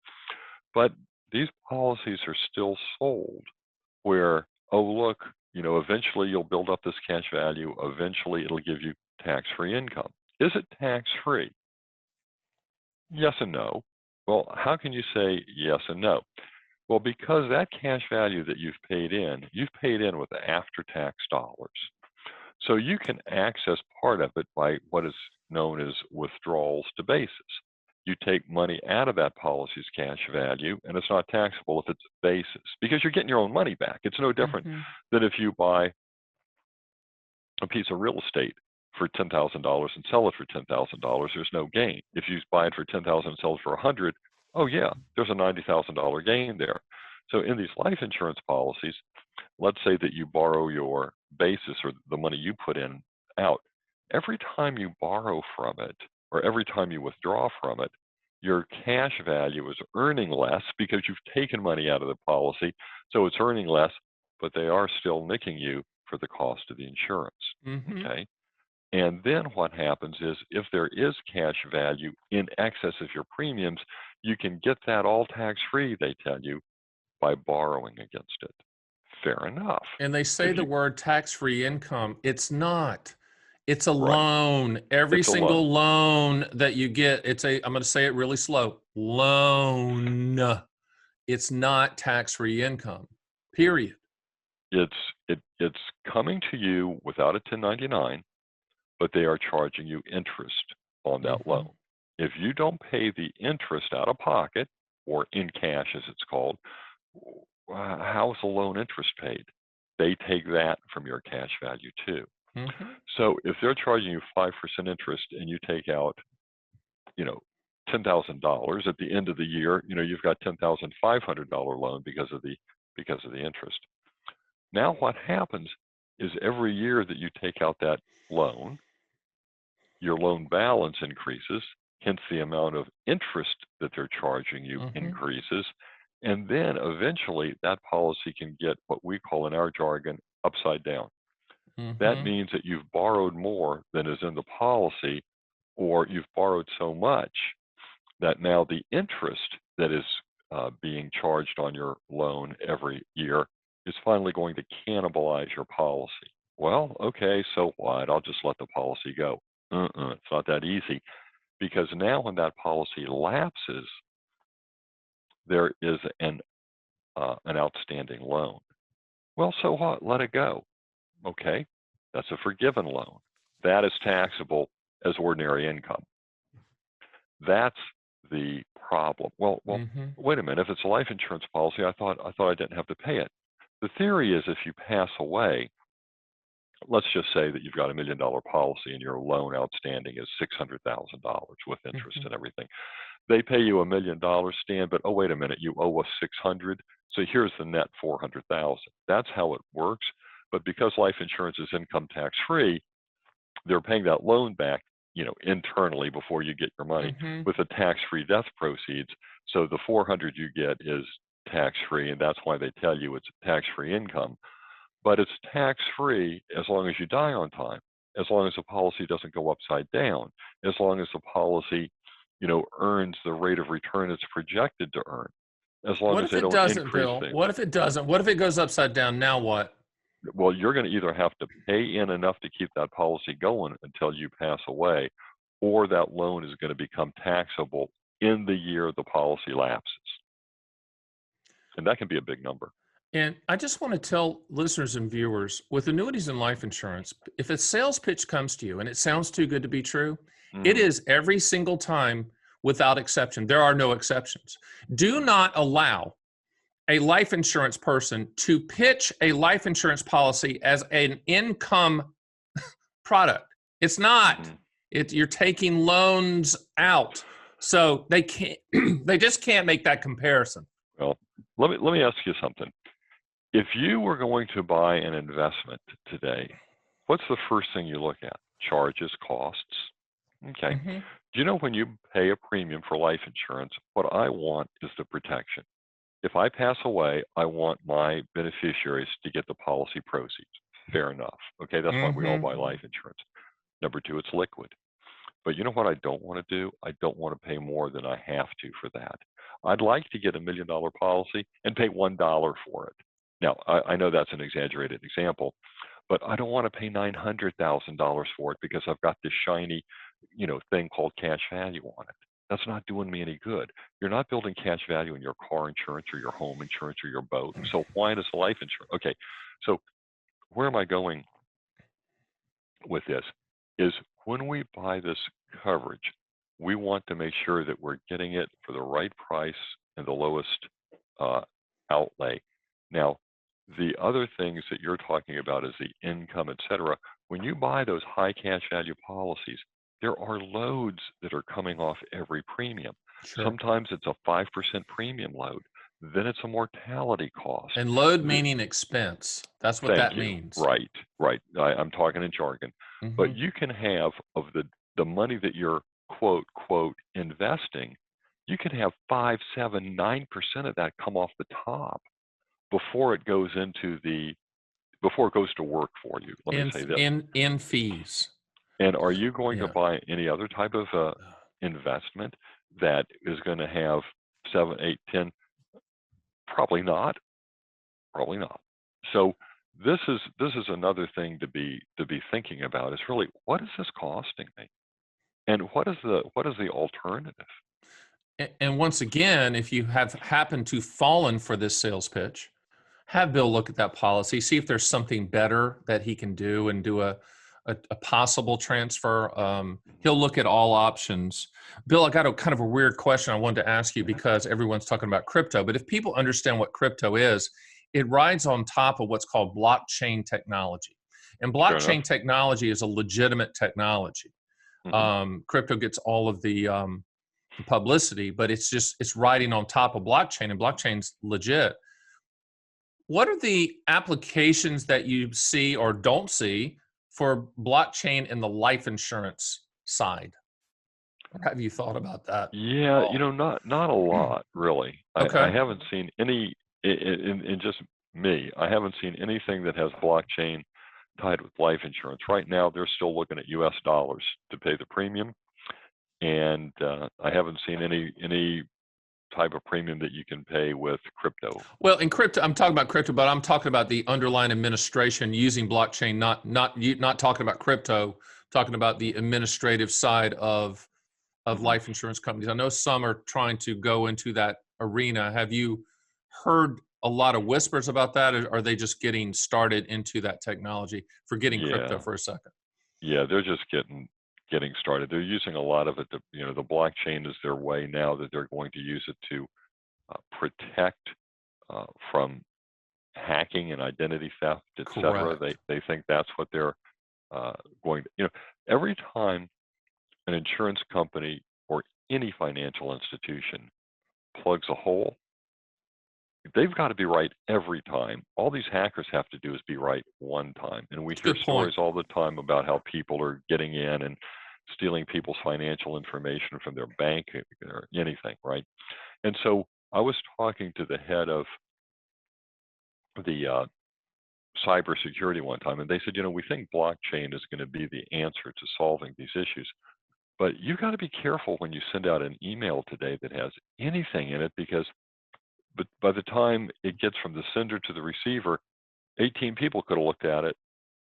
B: But these policies are still sold where, oh, look, eventually you'll build up this cash value. Eventually it'll give you tax-free income. Is it tax-free? Yes and no. Well, how can you say yes and no? Well, because that cash value that you've paid in with after-tax dollars. So you can access part of it by what is known as withdrawals to basis. You take money out of that policy's cash value, and it's not taxable if it's basis, because you're getting your own money back. It's no different than if you buy a piece of real estate for $10,000 and sell it for $10,000. There's no gain. If you buy it for $10,000 and sell it for $100,000, oh yeah, there's a $90,000 gain there. So in these life insurance policies, let's say that you borrow your basis or the money you put in out. Every time you borrow from it or every time you withdraw from it, your cash value is earning less because you've taken money out of the policy. So it's earning less, but they are still nicking you for the cost of the insurance. Okay. And then what happens is if there is cash value in excess of your premiums, you can get that all tax-free, they tell you, by borrowing against it. Fair enough.
A: And they say the word tax-free income. It's not. It's a
B: Right.
A: loan. Every
B: It's a
A: single loan that you get, I'm going to say it really slow, loan. It's not tax-free income, period.
B: it's coming to you without a 1099, but they are charging you interest on that
A: Mm-hmm.
B: loan. If you don't pay the interest out of pocket, or in cash as it's called, how's the loan interest paid? They take that from your cash value too.
A: Mm-hmm.
B: So if they're charging you 5% interest and you take out, $10,000 at the end of the year, you've got $10,500 loan because of the interest. Now what happens is every year that you take out that loan, your loan balance increases, hence the amount of interest that they're charging you
A: Mm-hmm.
B: increases, and then eventually that policy can get what we call in our jargon upside down. That
A: Mm-hmm.
B: means that you've borrowed more than is in the policy, or you've borrowed so much that now the interest that is being charged on your loan every year is finally going to cannibalize your policy. Well, okay, so what? I'll just let the policy go. It's not that easy, because now when that policy lapses, there is an outstanding loan. Well, so what? Let it go. Okay, that's a forgiven loan. That is taxable as ordinary income. That's the problem. Well,
A: Mm-hmm.
B: wait a minute. If it's a life insurance policy, I thought I didn't have to pay it. The theory is if you pass away, let's just say that you've got $1 million policy and your loan outstanding is $600,000 with interest
A: Mm-hmm.
B: and everything. They pay you $1 million, Stan, but oh, wait a minute, you owe us 600. So here's the net 400,000. That's how it works. But because life insurance is income tax free, they're paying that loan back, internally before you get your money
A: Mm-hmm.
B: with the tax-free death proceeds. So the 400 you get is tax-free, and that's why they tell you it's tax-free income. But it's tax-free as long as you die on time, as long as the policy doesn't go upside down, as long as the policy, earns the rate of return it's projected to earn, as long
A: What
B: as
A: if
B: they
A: it
B: don't
A: doesn't,
B: increase
A: Bill?
B: things.
A: What if it doesn't? What if it goes upside down? Now what?
B: Well, you're going to either have to pay in enough to keep that policy going until you pass away, or that loan is going to become taxable in the year the policy lapses. And that can be a big number.
A: And I just want to tell listeners and viewers, with annuities and life insurance, if a sales pitch comes to you and it sounds too good to be true, it is every single time without exception. There are no exceptions. Do not allow a life insurance person to pitch a life insurance policy as an income product. It's not. You're taking loans out. So they can't they just can't make that comparison.
B: Well, let me ask you something. If you were going to buy an investment today, what's the first thing you look at? Charges, costs. Okay.
A: Mm-hmm.
B: Do you know when you pay a premium for life insurance, what I want is the protection. If I pass away, I want my beneficiaries to get the policy proceeds. Fair enough. Okay, that's why we all buy life insurance. Number two, it's liquid. But you know what I don't want to do? I don't want to pay more than I have to for that. I'd like to get $1 million policy and pay $1 for it. Now, I know that's an exaggerated example, but I don't want to pay $900,000 for it because I've got this shiny, thing called cash value on it. That's not doing me any good. You're not building cash value in your car insurance or your home insurance or your boat. So why does life insurance? Okay, so where am I going with this? Is when we buy this coverage, we want to make sure that we're getting it for the right price and the lowest outlay. Now, the other things that you're talking about is the income, et cetera. When you buy those high cash value policies, there are loads that are coming off every premium.
A: Sure.
B: Sometimes it's a 5% premium load. Then it's a mortality cost.
A: And load meaning expense. That's what that means.
B: Right. I'm talking in jargon.
A: Mm-hmm.
B: But you can have of the money that you're quote investing, you can have 5, 7, 9% of that come off the top before it goes to work for you. Let me say this.
A: In fees.
B: And are you going to buy any other type of investment that is going to have 7, 8, 10? Probably not. So this is another thing to be thinking about, is really, what is this costing me? And what is the alternative?
A: And once again, if you have happened to fallen for this sales pitch, have Bill look at that policy, see if there's something better that he can do, and do a possible transfer. He'll look at all options. Bill, I got a kind of a weird question I wanted to ask you, because everyone's talking about crypto, but if people understand what crypto is, it rides on top of what's called blockchain technology. And
B: Sure enough.
A: blockchain technology is a legitimate technology. Crypto gets all of the publicity, but it's riding on top of blockchain, and blockchain's legit. What are the applications that you see or don't see for blockchain in the life insurance side? Or have you thought about that at
B: Yeah,
A: all?
B: not a lot really. I
A: Okay.
B: haven't seen any in just me. I haven't seen anything that has blockchain tied with life insurance. Right now, they're still looking at U.S. dollars to pay the premium, and I haven't seen any type of premium that you can pay with crypto.
A: Well, in crypto, I'm talking about crypto, but I'm talking about the underlying administration using blockchain, not talking about crypto, talking about the administrative side of
B: hmm
A: life insurance companies. I know some are trying to go into that arena. Have you heard a lot of whispers about that, or are they just getting started into that technology? Forgetting crypto
B: Yeah,
A: for a second.
B: yeah, they're just getting started. They're using a lot of it. The blockchain is their way now that they're going to use it to protect from hacking and identity theft, et cetera.
A: Correct.
B: They think that's what they're going to, every time an insurance company or any financial institution plugs a hole, they've got to be right every time. All these hackers have to do is be right one time. And we
A: It's a
B: hear
A: good point.
B: stories all the time about how people are getting in and stealing people's financial information from their bank or anything, right? And so I was talking to the head of the cybersecurity one time, and they said, we think blockchain is going to be the answer to solving these issues. But you got to be careful when you send out an email today that has anything in it, because but by the time it gets from the sender to the receiver, 18 people could have looked at it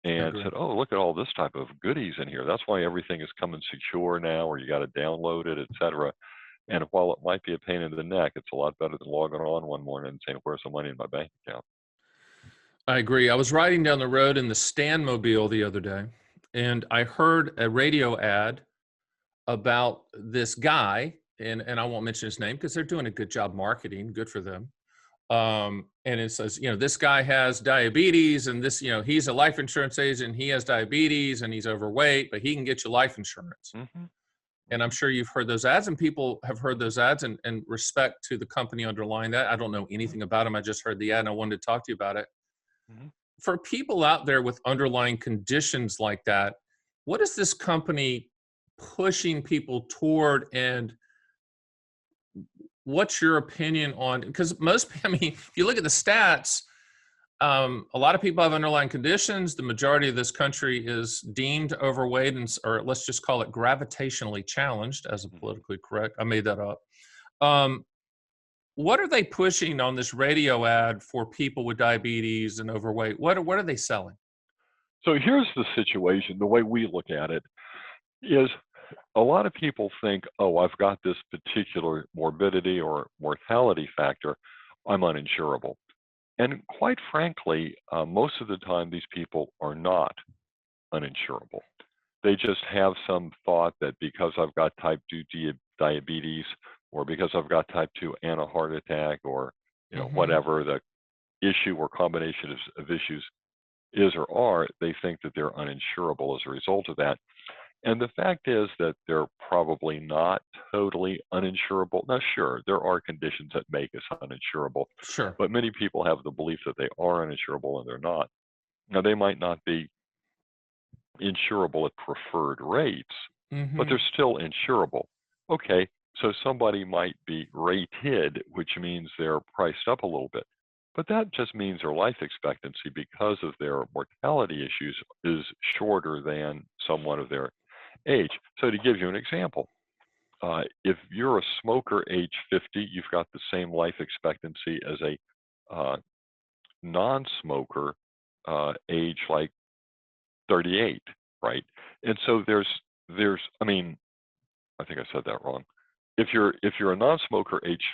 A: I
B: and
A: agree.
B: said, "Oh, look at all this type of goodies in here. That's why everything is coming secure now, or you got to download it, etc." And while it might be a pain in the neck, it's a lot better than logging on one morning and saying, "Where's the money in my bank account?"
A: I agree. I was riding down the road in the Stanmobile the other day, and I heard a radio ad about this guy, and I won't mention his name because they're doing a good job marketing. Good for them. And it says, this guy has diabetes, and this, he's a life insurance agent. He has diabetes and he's overweight, but he can get you life insurance.
B: hmm
A: And I'm
B: hmm
A: sure you've heard those ads, and people have heard those ads, and respect to the company underlying that. I don't know
B: hmm
A: anything about them. I just heard the ad and I wanted to talk to you about it.
B: hmm
A: For people out there with underlying conditions like that, what is this company pushing people toward, and what's your opinion on, because I mean, if you look at the stats, a lot of people have underlying conditions. The majority of this country is deemed overweight, or let's just call it gravitationally challenged, as a
B: hmm
A: politically correct. I made that up. Um, what are they pushing on this radio ad for people with diabetes and overweight? What are they selling?
B: So here's the situation. The way we look at it is, a lot of people think, "Oh, I've got this particular morbidity or mortality factor. I'm uninsurable." And quite frankly, most of the time, these people are not uninsurable. They just have some thought that because I've got type 2 diabetes, or because I've got type 2 and a heart attack, or
A: Hmm.
B: whatever the issue or combination of issues is or are, they think that they're uninsurable as a result of that. And the fact is that they're probably not totally uninsurable. Now, sure, there are conditions that make us uninsurable,
A: Sure.
B: but many people have the belief that they are uninsurable and they're not. Now, they might not be insurable at preferred rates, but
A: Hmm.
B: they're still insurable. Okay, so somebody might be rated, which means they're priced up a little bit. But that just means their life expectancy, because of their mortality issues, is shorter than someone of their age. So to give you an example, if you're a smoker age 50, you've got the same life expectancy as a uh, non-smoker age like 38, right? And so I mean, I think I said that wrong. If you're a non-smoker age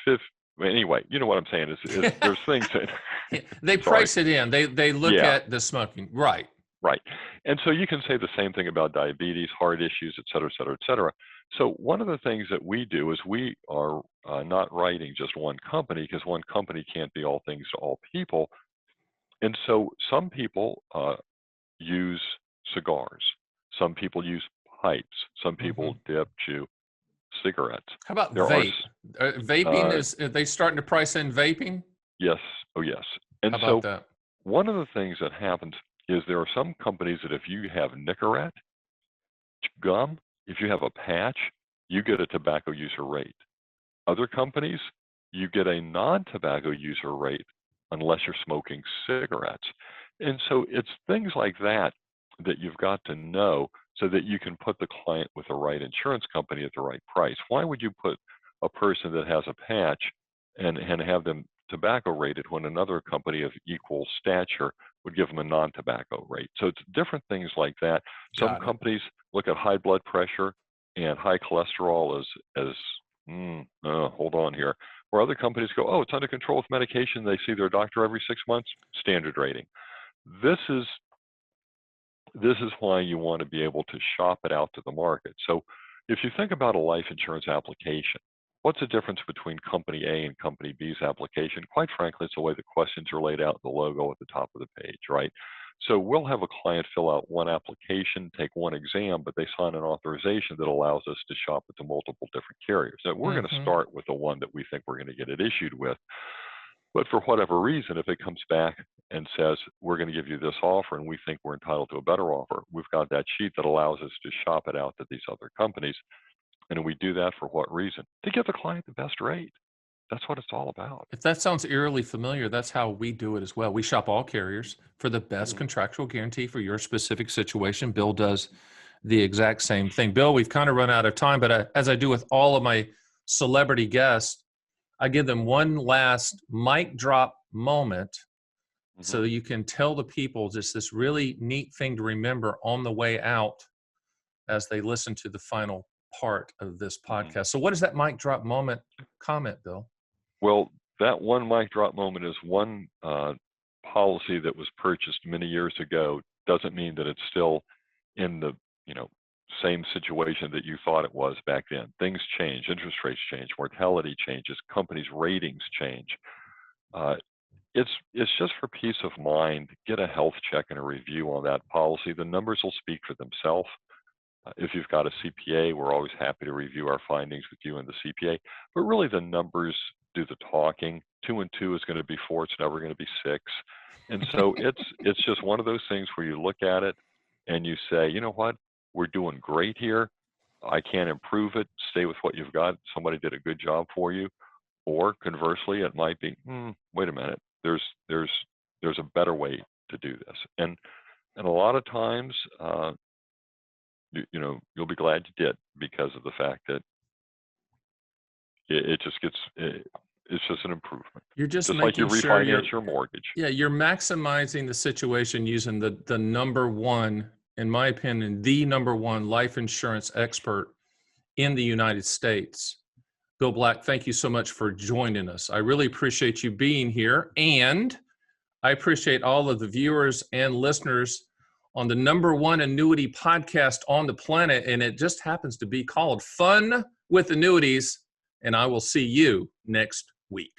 B: anyway, you know what I'm saying is there's things that
A: they price it in. They look at the smoking, right?
B: Right. And so you can say the same thing about diabetes, heart issues, et cetera, et cetera, et cetera. So one of the things that we do is we are not writing just one company, because one company can't be all things to all people. And so some people use cigars. Some people use pipes. Some people dip, chew cigarettes.
A: How about vape? Vaping, are they starting to price in vaping?
B: Yes. Oh, yes. And
A: How about that?
B: One of the things that happens is there are some companies that if you have Nicorette, gum, if you have a patch, you get a tobacco user rate. Other companies, you get a non-tobacco user rate unless you're smoking cigarettes. And so it's things like that that you've got to know so that you can put the client with the right insurance company at the right price. Why would you put a person that has a patch and have them tobacco rated when another company of equal stature would give them a non-tobacco rate? So it's different things like that. Some companies look at high blood pressure and high cholesterol as hold on here. Where other companies go, oh, it's under control with medication. They see their doctor every 6 months, standard rating. This is why you want to be able to shop it out to the market. So if you think about a life insurance application, what's the difference between company A and company B's application? Quite frankly, it's the way the questions are laid out, the logo at the top of the page, right? So we'll have a client fill out one application, take one exam, but they sign an authorization that allows us to shop at the multiple different carriers. Now, we're going to start with the one that we think we're going to get it issued with. But for whatever reason, if it comes back and says, we're going to give you this offer and we think we're entitled to a better offer, we've got that sheet that allows us to shop it out to these other companies. And we do that for what reason? To give the client the best rate. That's what it's all about.
A: If that sounds eerily familiar, that's how we do it as well. We shop all carriers for the best contractual guarantee for your specific situation. Bill does the exact same thing. Bill, we've kind of run out of time, but as I do with all of my celebrity guests, I give them one last mic drop moment so you can tell the people just this really neat thing to remember on the way out as they listen to the final part of this podcast. So what is that mic drop moment comment, Bill?
B: Well, that one mic drop moment is one policy that was purchased many years ago. Doesn't mean that it's still in the same situation that you thought it was back then. Things change, interest rates change, mortality changes, companies' ratings change. It's just for peace of mind. Get a health check and a review on that policy. The numbers will speak for themselves. If you've got a CPA, we're always happy to review our findings with you and the CPA. But really, the numbers do the talking. 2 and 2 is going to be 4. It's never going to be 6. And so it's just one of those things where you look at it and you say, you know what, we're doing great here. I can't improve it. Stay with what you've got. Somebody did a good job for you. Or conversely, it might be, wait a minute. There's a better way to do this. And a lot of times, you'll be glad you did, because of the fact that it just gets, it's just an improvement.
A: You're just
B: like you refinance your mortgage.
A: Yeah, you're maximizing the situation using the number one, in my opinion, the number one life insurance expert in the United States. Bill Black, thank you so much for joining us. I really appreciate you being here, and I appreciate all of the viewers and listeners on the number one annuity podcast on the planet, and it just happens to be called Fun with Annuities, and I will see you next week.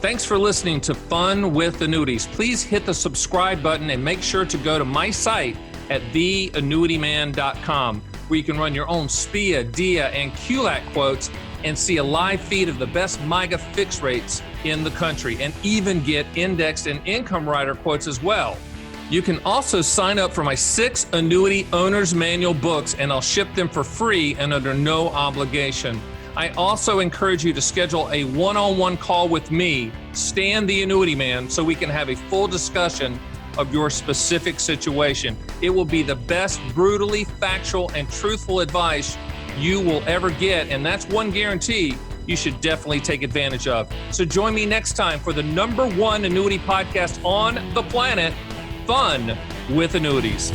A: Thanks for listening to Fun with Annuities. Please hit the subscribe button and make sure to go to my site at theannuityman.com, where you can run your own SPIA, DIA, and QLAC quotes and see a live feed of the best MIGA fixed rates in the country, and even get indexed and income rider quotes as well. You can also sign up for my 6 annuity owner's manual books, and I'll ship them for free and under no obligation. I also encourage you to schedule a one-on-one call with me, Stan the Annuity Man, so we can have a full discussion of your specific situation. It will be the best brutally factual and truthful advice you will ever get, and that's one guarantee you should definitely take advantage of. So join me next time for the number one annuity podcast on the planet, Fun with Annuities.